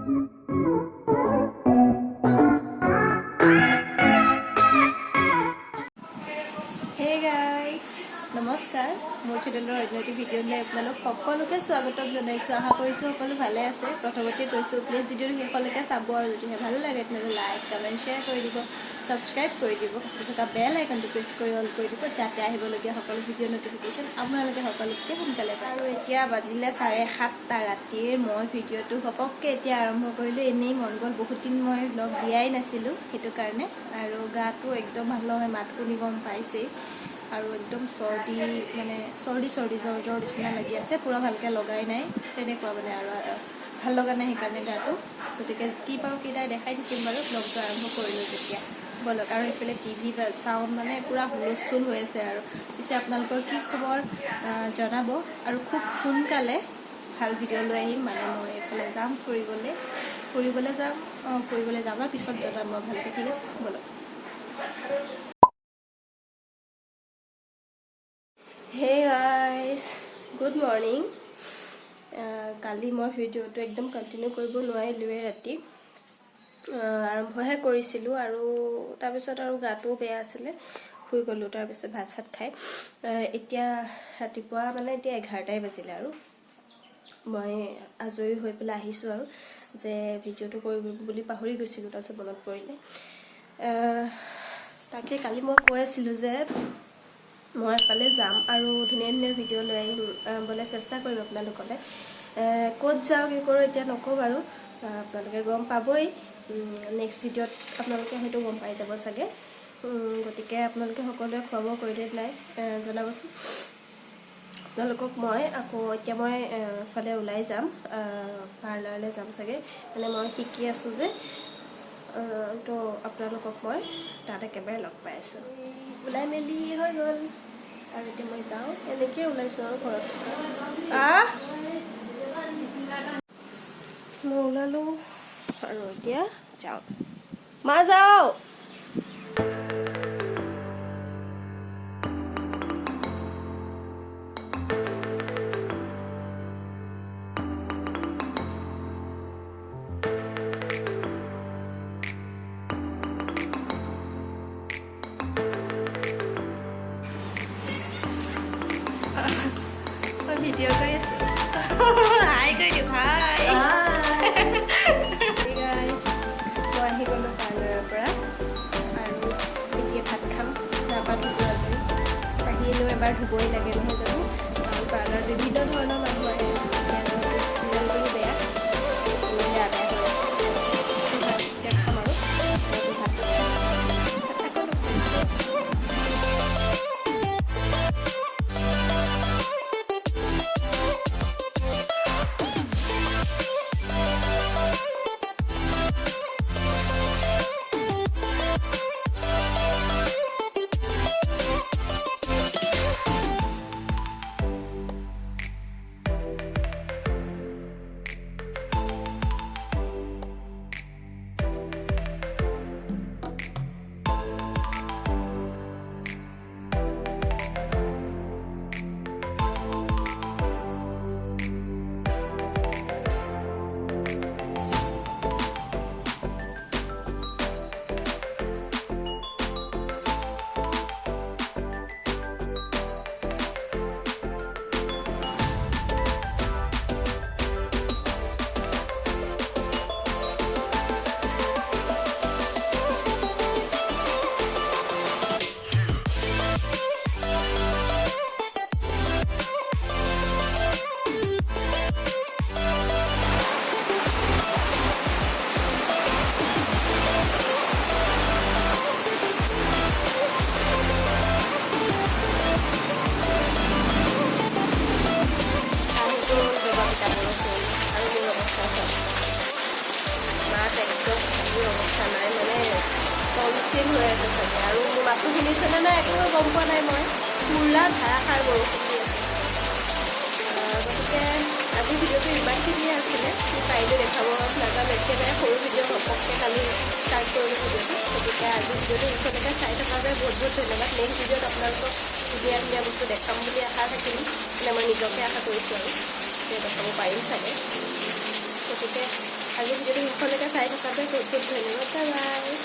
Hey guys, নমস্কাৰ মোৰ চেনেলৰ অন্য ভিডিঅ'লৈ আপোনালোক সকলোকে স্বাগতম জনাইছোঁ। আশা কৰিছোঁ সকলো ভালে আছে। প্ৰথমতে কৈছোঁ প্লিজ ভিডিঅ'টো শেষলৈকে চাব আৰু যদিহে ভাল লাগে তেনেহ'লে লাইক কমেণ্ট শ্বেয়াৰ কৰি দিব, ছাবস্ক্ৰাইব কৰি দিব, থকা বেল আইকনটো প্ৰেছ কৰি অল কৰি দিব যাতে আহিবলগীয়া সকলো ভিডিঅ' নটিফিকেশ্যন আপোনালোকে সকলোতকৈ সোনকালে পায়। আৰু এতিয়া বাজিলে 7:30 ৰাতিৰ। মই ভিডিঅ'টো ঘপককৈ এতিয়া আৰম্ভ কৰিলোঁ। এনেই মন গ'ল, বহুত দিন মই ব্লগ দিয়াই নাছিলোঁ সেইটো কাৰণে। আৰু গাটো একদম ভাল নহয়, মাত শুনি গম পাইছেই। আৰু একদম চৰ্দি জ্বৰ নিচিনা লাগি আছে। পূৰা ভালকৈ লগাই নাই তেনেকুৱা মানে, আৰু ভাল লগা নাই সেইকাৰণে গাটো। গতিকে কি পাৰোঁ কেইটাই দেখাই থাকিম বাৰু। ব্লগটো আৰম্ভ কৰিলোঁ যেতিয়া ব'লক। আৰু এইফালে টিভি বা চাউণ্ড মানে পূৰা হুলস্থুল হৈ আছে। আৰু পিছে আপোনালোকৰ কি খবৰ জনাব। আৰু খুব সোনকালে ভাল ভিডিঅ' লৈ আহিম। মানে মই এইফালে যাম ফুৰিবলৈ যাম আৰু পিছত জনাম মই ভালকৈ, ঠিক আছে ব'লক। Hey guys, good morning. কালি মই ভিডিঅ'টো একদম কণ্টিনিউ কৰিব নোৱাৰিলোঁৱে, ৰাতি আৰম্ভহে কৰিছিলোঁ। আৰু তাৰপিছত আৰু গাটোও বেয়া আছিলে, শুই গ'লোঁ। তাৰপিছত ভাত চাত খাই এতিয়া ৰাতিপুৱা মানে এতিয়া 11টাই বাজিলে। আৰু মই আজৰি হৈ পেলাই আহিছোঁ আৰু যে ভিডিঅ'টো কৰিব বুলি পাহৰি গৈছিলোঁ। তাৰপিছত মনত পৰিলে। তাকে কালি মই কৈ আছিলোঁ যে মই এফালে যাম আৰু ধুনীয়া ধুনীয়া ভিডিঅ' লৈ আহিবলৈ চেষ্টা কৰিম আপোনালোকলৈ। ক'ত যাওঁ কি কৰোঁ এতিয়া নকওঁ বাৰু, আপোনালোকে গম পাবই। নেক্সট ভিডিঅ'ত আপোনালোকে হয়তো গম পাই যাব চাগে। গতিকে আপোনালোকে সকলোৱে খোৱা বোৱা কৰিলে নাই জনাবচোন। আপোনালোকক মই এতিয়া মই এফালে ওলাই যাম, পাৰ্লাৰলৈ যাম চাগে। মানে মই শিকি আছোঁ যে, তো আপোনালোকক মই তাত একেবাৰে লগ পাই আছোঁ। ওলাই মেলি হৈ গ'ল আৰু এতিয়া মই যাওঁ। এনেকৈ ওলাইছোঁ আৰু ঘৰত মই ওলালোঁ আৰু এতিয়া যাওঁ, মা যাওঁ। মই ভিডিঅ' কৰি আছোঁ। হাই কৰি দিওঁ, হাই। মই আহি গ'লোঁ পাৰ্লাৰৰ পৰা আৰু এতিয়া ভাত খাম। গা পা ধুব আজৰি, আহি এনেও এবাৰ ধুবই লাগে নহয় জানো। আৰু পাৰ্লাৰত বিভিন্ন ধৰণৰ মানুহ আহে। চিজনটোও বেয়া হৈ আছে। এতিয়া খাম আৰু ভাত চিল হৈ আছে চাগে। আৰু মোৰ মাতটো শুনিছেনে নাই একো গম পোৱা নাই মই। পুৰা ধাৰাসাৰ বৰষুণ দি আছে। গতিকে আজি ভিডিঅ'টো ইমানখিনিয়ে আছিলে। পাৰিলে দেখাব নাজানো, একেবাৰে সৰু ভিডিঅ' ঘপককৈ কালি ষ্টাৰ্ট কৰিলোঁ ভিডিঅ'টো। গতিকে আজি ভিডিঅ'টো ইখনকে চাই থকাৰ বাবে বহুত বহুত ধন্যবাদ। নেক্সট ভিডিঅ'ত আপোনালোকক ধুনীয়া ধুনীয়া বস্তু দেখাম বুলি আশা থাকিল। মানে মই নিজকে আশা কৰিছোঁ আৰু যে দেখাব পাৰিম চাগে। তো গতিকে আজি ভিডিঅ'টো শেষলৈকে চাই থকাতে খুব খুব ধন্যবাদ। Bye bye.